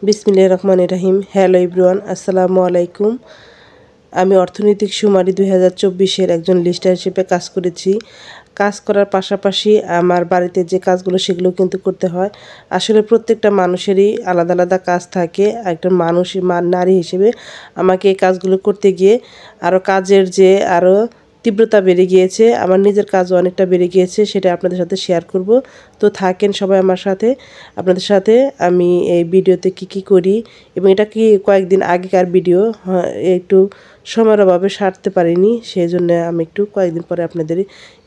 বিসমিল্লাহির রহমানির রহিম। Hello everyone, আসসালামু আলাইকুম। আমি অর্থনৈতিক সুমারি 2024-এর একজন লিস্টার হিসেবে কাজ করেছি। কাজ করার পাশাপাশি আমার বাড়িতে যে কাজগুলো সেগুলো কিন্তু করতে হয়। আসলে প্রত্যেকটা মানুষেরই আলাদা আলাদা কাজ থাকে। একজন মানুষ নারী হিসেবে আমাকে এই কাজগুলো করতে গিয়ে কাজের যে তীব্রতা বেড়ে গিয়েছে, আমার নিজের কাজও অনেকটা বেড়ে গিয়েছে, সেটা আপনাদের সাথে শেয়ার করব। তো থাকেন সবাই আমার সাথে। আপনাদের সাথে আমি এই ভিডিওতে কি করি এবং এটা কি কয়েকদিন আগেকার ভিডিও, একটু সময়ের অভাবে সারতে পারিনি, সেই জন্য আমি একটু কয়েকদিন পরে আপনাদের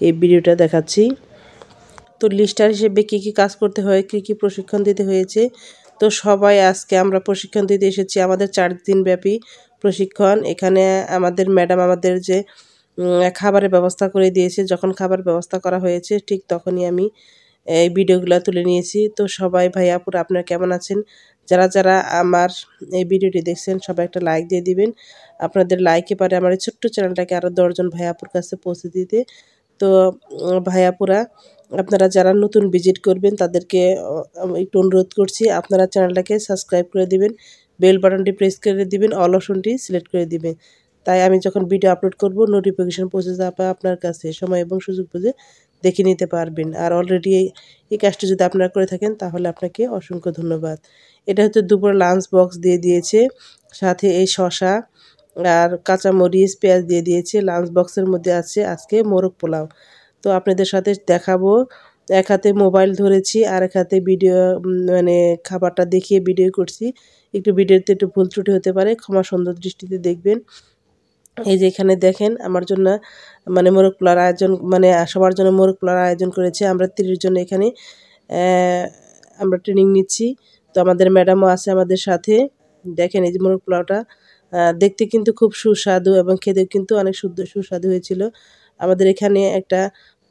এই ভিডিওটা দেখাচ্ছি। তো লিস্টার হিসেবে কি কাজ করতে হয়, কি প্রশিক্ষণ দিতে হয়েছে, তো সবাই আজকে আমরা প্রশিক্ষণ দিতে এসেছি। আমাদের 4 দিন ব্যাপী প্রশিক্ষণ। এখানে আমাদের ম্যাডাম আমাদের যে খাবারের ব্যবস্থা করে দিয়েছে। যখন খাবার ব্যবস্থা করা হয়েছে ঠিক তখনই আমি এই ভিডিওগুলো তুলে নিয়েছি। তো সবাই ভাইয়া আপুরা আপনারা কেমন আছেন? যারা আমার এই ভিডিওটি দেখছেন সবাই একটা লাইক দিয়ে দিবেন। আপনাদের লাইকে পারে আমার এই ছোট্ট চ্যানেলটাকে আরও 10 জন ভাইয়া আপুর কাছে পৌঁছে দিতে। তো ভাইয়া আপুরা আপনারা যারা নতুন ভিজিট করবেন তাদেরকে একটু অনুরোধ করছি, আপনারা চ্যানেলটাকে সাবস্ক্রাইব করে দিবেন, বেল বাটনটি প্রেস করে দিবেন, অল অপশনটি সিলেক্ট করে দিবেন। তাই আমি যখন ভিডিও আপলোড করব নোটিফিকেশন পৌঁছে যাবে আপনার কাছে, সময় এবং সুযোগ বুঝে দেখে নিতে পারবেন। আর অলরেডি এই কাজটি যদি আপনারা করে থাকেন তাহলে আপনাকে অসংখ্য ধন্যবাদ। এটা হচ্ছে দুপুর লাঞ্চ বক্স দিয়ে দিয়েছে, সাথে এই শসা আর কাঁচামরিচ পেঁয়াজ দিয়ে দিয়েছে। লাঞ্চ বক্সের মধ্যে আছে আজকে মোরগ পোলাও। তো আপনাদের সাথে দেখাবো। এক হাতে মোবাইল ধরেছি আর এক হাতে ভিডিও, খাবারটা দেখিয়ে ভিডিও করছি। একটু ভিডিওতে একটু ভুল ত্রুটি হতে পারে, ক্ষমা সুন্দর দৃষ্টিতে দেখবেন। এই যে এখানে দেখেন আমার জন্য মোরগ পোলাওর আয়োজন, সবার জন্য মোরগ পোলাওর আয়োজন করেছে। আমরা 30 জন এখানে আমরা ট্রেনিং নিচ্ছি। তো আমাদের ম্যাডামও আছে আমাদের সাথে। দেখেন এই যে মোরগ পোলাওটা দেখতে কিন্তু খুব সুস্বাদু এবং খেতেও কিন্তু অনেক সুস্বাদু হয়েছিল। আমাদের এখানে একটা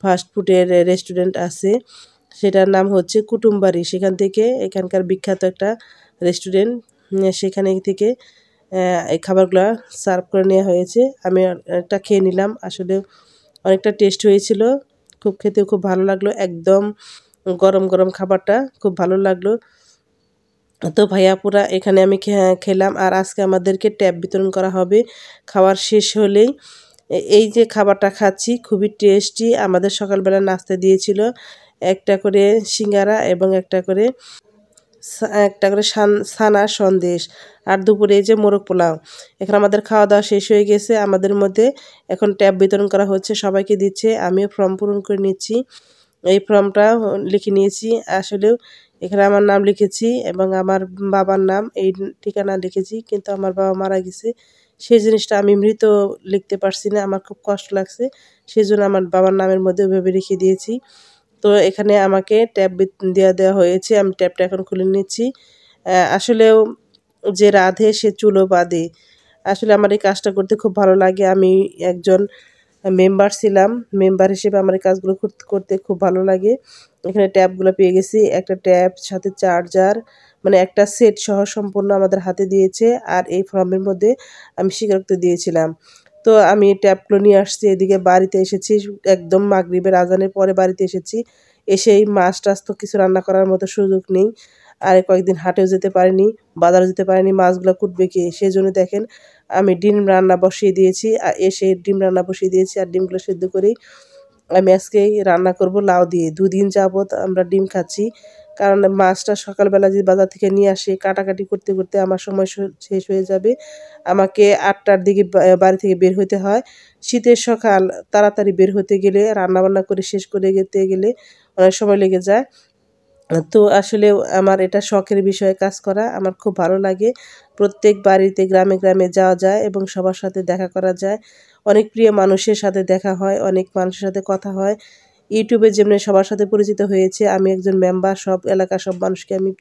ফাস্টফুডের রেস্টুরেন্ট আছে, সেটার নাম হচ্ছে কুটুমবাড়ি। সেখান থেকে এখানকার বিখ্যাত একটা রেস্টুরেন্ট, সেখানে থেকে এই খাবারগুলো সার্ভ করে নেওয়া হয়েছে। আমি একটা খেয়ে নিলাম, আসলে অনেকটা টেস্ট হয়েছিল, খেতেও খুব ভালো লাগলো। একদম গরম গরম খাবারটা খুব ভালো লাগলো। তো ভাইয়াপুরা এখানে আমি খেলাম। আর আজকে আমাদেরকে ট্যাব বিতরণ করা হবে খাবার শেষ হলেই। এই যে খাবারটা খাচ্ছি খুবই টেস্টি। আমাদের সকালবেলা নাস্তা দিয়েছিল একটা করে সিঙ্গারা এবং একটা করে ছানা সন্দেশ, আর দুপুরে এই যে মোরগ পোলাও। এখন আমাদের খাওয়া দাওয়া শেষ হয়ে গেছে। আমাদের মধ্যে এখন ট্যাব বিতরণ করা হচ্ছে, সবাইকে দিচ্ছে। আমিও ফর্ম পূরণ করে নিচ্ছি। এই ফর্মটা লিখে নিয়েছি। আসলেও এখানে আমার নাম লিখেছি এবং আমার বাবার নাম, এই ঠিকানা লিখেছি, কিন্তু আমার বাবা মারা গেছে, সেই জিনিসটা আমি মৃত লিখতে পারছি না, আমার খুব কষ্ট লাগছে, সেই জন্য আমার বাবার নামের মধ্যে ওইভাবে লিখে দিয়েছি। তো এখানে আমাকে ট্যাব দেওয়া হয়েছে, আমি ট্যাবটা এখন খুলে নিচ্ছি। আসলেও যে রাঁধে সে চুলো বাঁধে। আসলে আমার এই কাজটা করতে খুব ভালো লাগে। আমি একজন মেম্বার ছিলাম, মেম্বার হিসেবে আমার এই কাজগুলো করতে খুব ভালো লাগে। এখানে ট্যাবগুলো পেয়ে গেছি, একটা ট্যাব সাথে চার্জার, একটা সেট সহ সম্পূর্ণ আমাদের হাতে দিয়েছে। আর এই ফর্মের মধ্যে আমি স্বীকারোক্তি দিয়েছিলাম। তো আমি ট্যাবগুলো নিয়ে আসছি, এদিকে বাড়িতে এসেছি একদম মাগরিবের আজানের পরে বাড়িতে এসেছি। এসে এই মাছ টাছ তো কিছু রান্না করার মতো সুযোগ নেই, আর কয়েকদিন হাটেও যেতে পারিনি, বাজারে যেতে পারিনি, মাছগুলো কুটবে কে, সেই জন্য দেখেন আমি ডিম রান্না বসিয়ে দিয়েছি। আর ডিম রান্না বসিয়ে দিয়েছি, আর ডিমগুলো সেদ্ধ করেই আমি আজকে রান্না করব লাউ দিয়ে। 2 দিন যাবত আমরা ডিম খাচ্ছি, কারণ মাছটা সকালবেলা যদি বাজার থেকে নিয়ে আসে কাটাকাটি করতে করতে আমার সময় শেষ হয়ে যাবে। আমাকে 8টার দিকে বাড়ি থেকে বের হতে হয়। শীতের সকাল, তাড়াতাড়ি বের হতে গেলে, রান্নাবান্না করে শেষ করে যেতে গেলে অনেক সময় লেগে যায়। তো আসলেও আমার এটা শখের বিষয়ে কাজ করা, আমার খুব ভালো লাগে। প্রত্যেক বাড়িতে গ্রামে গ্রামে যাওয়া যায় এবং সবার সাথে দেখা করা যায়, অনেক প্রিয় মানুষের সাথে দেখা হয়, অনেক মানুষের সাথে কথা হয়। ইউটিউবে যেমনি সবার সাথে পরিচিত হয়েছে, আমি একজন মেম্বার, সব এলাকার সব মানুষকে আমি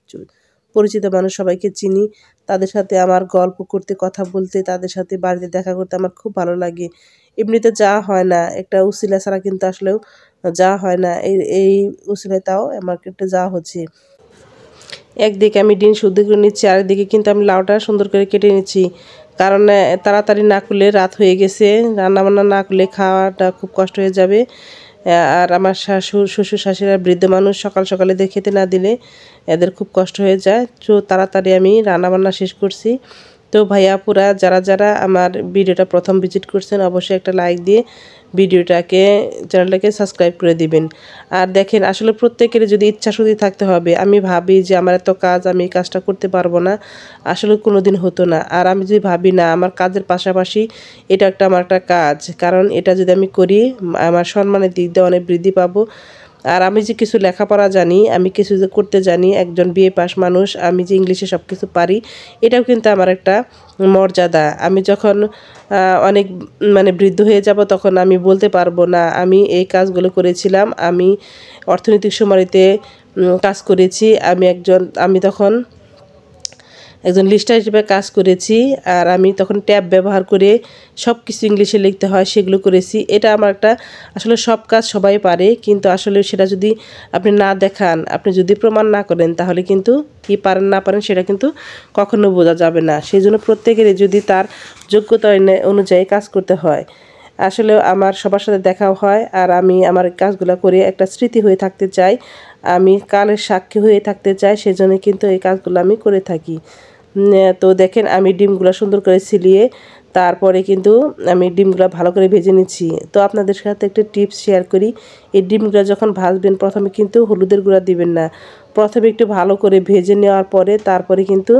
পরিচিত মানুষ সবাইকে চিনি। তাদের সাথে আমার গল্প করতে, কথা বলতে, তাদের সাথে বাড়িতে দেখা করতে আমার খুব ভালো লাগে। এমনিতে যাওয়া হয় না, একটা উছিলা ছাড়া কিন্তু আসলেও যাওয়া হয় না। এই উছিলায় তাও আমার একটু যাওয়া হচ্ছে। একদিকে আমি ডিম শুদ্ধ করে নিচ্ছি, আরেকদিকে কিন্তু আমি লাউটা সুন্দর করে কেটে নিচ্ছি, কারণ তাড়াতাড়ি না করলে রাত হয়ে গেছে, রান্নাবান্না না করলে খাওয়াটা খুব কষ্ট হয়ে যাবে। আর আমার শ্বশুর শাশুড়িরা বৃদ্ধ মানুষ, সকাল সকালে খেতে না দিলে এদের খুব কষ্ট হয়ে যায়। তো তাড়াতাড়ি আমি রান্নাবান্না শেষ করছি। তো ভাইয়া আপুরা যারা যারা আমার ভিডিওটা প্রথম ভিজিট করছেন অবশ্যই একটা লাইক দিয়ে চ্যানেলটাকে সাবস্ক্রাইব করে দিবেন। আর দেখেন আসলে প্রত্যেকের যদি ইচ্ছাশক্তি থাকতে হবে। আমি ভাবি যে আমার এত কাজ, আমি এই কাজটা করতে পারবো না, আসলে কোনোদিন হতো না। আর আমি যদি ভাবি না আমার কাজের পাশাপাশি এটা আমার একটা কাজ, কারণ এটা যদি আমি করি আমার সম্মানের দিক দিয়ে অনেক বৃদ্ধি পাবো। আর আমি যে কিছু লেখাপড়া জানি, আমি কিছু যে করতে জানি, একজন বিএ পাস মানুষ, আমি যে ইংলিশে সব কিছু পারি, এটাও কিন্তু আমার একটা মর্যাদা। আমি যখন অনেক বৃদ্ধ হয়ে যাব তখন আমি বলতে পারবো না আমি এই কাজগুলো করেছিলাম, আমি অর্থনৈতিক সুমারিতে কাজ করেছি, আমি তখন একজন লিস্টার হিসেবে কাজ করেছি। আর আমি তখন ট্যাব ব্যবহার করে সব কিছু ইংলিশে লিখতে হয় সেগুলো করেছি। এটা আমার একটা আসলে সব কাজ সবাই পারে, কিন্তু আসলে সেটা যদি আপনি না দেখান, আপনি যদি প্রমাণ না করেন, তাহলে কিন্তু কি পারেন না পারেন সেটা কিন্তু কখনো বোঝা যাবে না। সেই জন্য প্রত্যেকেরই যদি তার যোগ্যতা অনুযায়ী কাজ করতে হয়। আসলে আমার সবার সাথে দেখাও হয়, আর আমি আমার কাজগুলো করে একটা স্মৃতি হয়ে থাকতে চাই, আমি কালের সাক্ষী হয়ে থাকতে চাই, সেজন্য কিন্তু এই কাজগুলো আমি করে থাকি। তো দেখেন আমি ডিমগুলো সুন্দর করে ছিলিয়ে তারপরে কিন্তু আমি ডিমগুলো ভালো করে ভেজে নিচ্ছি। তো আপনাদের সাথে একটা টিপস শেয়ার করি, এই ডিমগুলো যখন ভাজবেন প্রথমে কিন্তু হলুদের গুঁড়া দিবেন না, প্রথমে একটু ভালো করে ভেজে নেওয়ার পরে তারপরে কিন্তু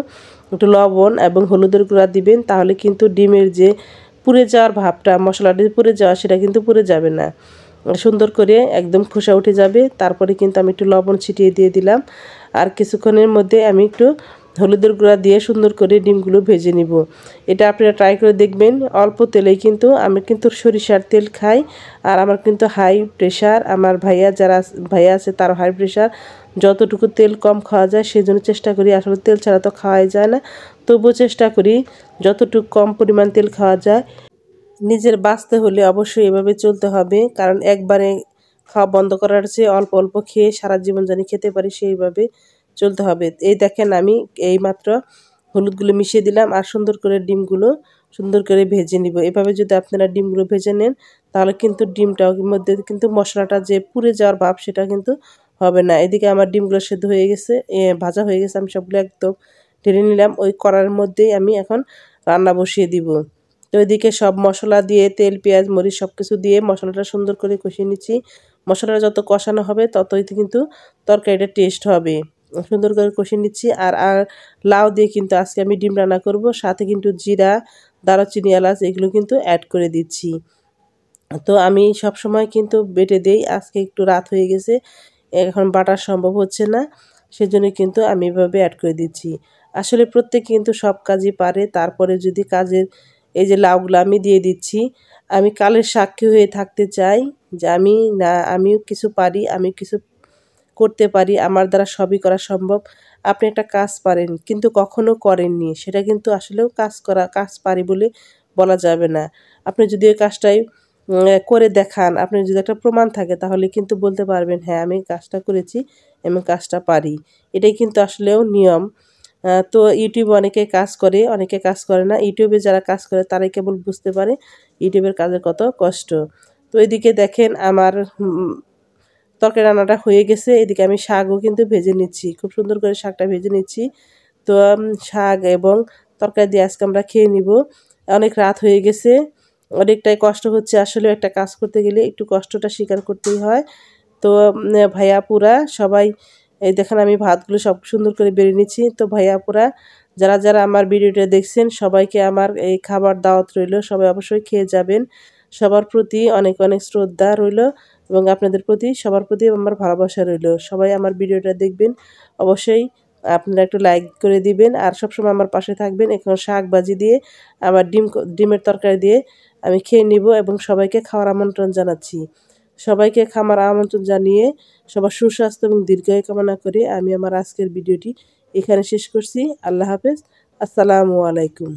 একটু লবণ এবং হলুদের গুঁড়া দিবেন, তাহলে কিন্তু ডিমের যে পুড়ে যাওয়ার ভাবটা, মশলাটি পুড়ে যাওয়া, সেটা কিন্তু পুড়ে যাবে না, সুন্দর করে একদম খোসা উঠে যাবে। তারপরে কিন্তু আমি একটু লবণ ছিটিয়ে দিয়ে দিলাম, আর কিছুক্ষণের মধ্যে আমি একটু হলুদের গুঁড়া দিয়ে সুন্দর করে ডিমগুলো ভেজে নিব। এটা আপনারা ট্রাই করে দেখবেন, অল্প তেলেই। কিন্তু আমি কিন্তু সরিষার তেল খাই, আর আমার কিন্তু হাই প্রেশার, আমার ভাইয়া আছে তার হাই প্রেশার, যতটুকু তেল কম খাওয়া যায় সেজন্য চেষ্টা করি। আসলে তেল ছাড়া তো খাওয়াই যায় না, তবুও চেষ্টা করি যতটুকু কম পরিমাণ তেল খাওয়া যায়। নিজের বাঁচতে হলে অবশ্যই এভাবে চলতে হবে, কারণ একবারে খাওয়া বন্ধ করার চেয়ে অল্প অল্প খেয়ে সারা জীবন জানি খেতে পারি, সেইভাবে চলতে হবে। এই দেখেন আমি এইমাত্র হলুদগুলো মিশিয়ে দিলাম, আর সুন্দর করে ডিমগুলো সুন্দর করে ভেজে নিব। এভাবে যদি আপনারা ডিমগুলো ভেজে নেন, তাহলে কিন্তু ডিমটার মধ্যে কিন্তু মশলাটা যে পুড়ে যাওয়ার ভাব সেটা কিন্তু হবে না। এদিকে আমার ডিমগুলো সেদ্ধ হয়ে গেছে, ভাজা হয়ে গেছে, আমি সবগুলো একদম ঢেলে নিলাম। ওই কড়াইয়ের মধ্যেই আমি এখন রান্না বসিয়ে দিব। তো এদিকে সব মশলা দিয়ে তেল, পেঁয়াজ, মরিচ সব কিছু দিয়ে মশলাটা সুন্দর করে কষিয়ে নিচ্ছি। মশলাটা যত কষানো হবে ততই কিন্তু তরকারিটা টেস্ট হবে। সুন্দর করে কষিয়ে নিচ্ছি। আর লাউ দিয়ে কিন্তু আজকে আমি ডিম রান্না করব, সাথে কিন্তু জিরা, দারুচিনি, এলাচ এগুলো কিন্তু অ্যাড করে দিচ্ছি। তো আমি সব সময় কিন্তু বেটে দেই, আজকে একটু রাত হয়ে গেছে, এখন বাটা সম্ভব হচ্ছে না, সেজন্য কিন্তু আমি এভাবে অ্যাড করে দিচ্ছি। আসলে প্রত্যেকে কিন্তু সব কাজই পারে, তারপরে যদি কাজের এই যে লাউগুলো আমি দিয়ে দিচ্ছি, আমি কালের সাক্ষী হয়ে থাকতে চাই যে আমিও কিছু পারি, আমি কিছু করতে পারি, আমার দ্বারা সবই করা সম্ভব। আপনি একটা কাজ পারেন কিন্তু কখনো করেননি, সেটা কিন্তু আসলেও কাজ পারি বলে বলা যাবে না। আপনি যদি ওই কাজটাই করে দেখান, আপনার যদি একটা প্রমাণ থাকে, তাহলে কিন্তু বলতে পারবেন হ্যাঁ আমি কাজটা করেছি, আমি কাজটা পারি। এটাই কিন্তু আসলেও নিয়ম। তো ইউটিউবে অনেকে কাজ করে, অনেকে কাজ করে না। ইউটিউবে যারা কাজ করে তারাই কেবল বুঝতে পারে ইউটিউবের কাজের কত কষ্ট। তো এদিকে দেখেন আমার তরকারি রান্নাটা হয়ে গেছে। এদিকে আমি শাকও কিন্তু ভেজে নিচ্ছি, খুব সুন্দর করে শাকটা ভেজে নিচ্ছি। তো শাক এবং তরকারি দিয়ে আজকে আমরা খেয়ে নিব। অনেক রাত হয়ে গেছে, অনেকটাই কষ্ট হচ্ছে। আসলে একটা কাজ করতে গেলে একটু কষ্টটা স্বীকার করতেই হয়। তো ভাইয়াপুরা সবাই, এই দেখেন আমি ভাতগুলো সব সুন্দর করে বেড়ে নিচ্ছি। তো ভাইয়াপুরা যারা যারা আমার ভিডিওটা দেখছেন সবাইকে আমার এই খাবার দাওয়াত রইল, সবাই অবশ্যই খেয়ে যাবেন। সবার প্রতি অনেক অনেক শ্রদ্ধা রইল, এবং আপনাদের প্রতি সবার প্রতি আমার ভালোবাসা রইল। সবাই আমার ভিডিওটা দেখবেন, অবশ্যই আপনারা একটু লাইক করে দিবেন, আর সবসময় আমার পাশে থাকবেন। এখন শাক ভাজি দিয়ে আমার ডিমের তরকারি দিয়ে আমি খেয়ে নিব, এবং সবাইকে খাওয়ার আমন্ত্রণ জানাচ্ছি। সবাইকে খামার আমন্ত্রণ জানিয়ে সবার সুস্বাস্থ্য এবং দীর্ঘায়ু কামনা করে আমি আমার আজকের ভিডিওটি এখানে শেষ করছি। আল্লাহ হাফেজ, আসসালামু আলাইকুম।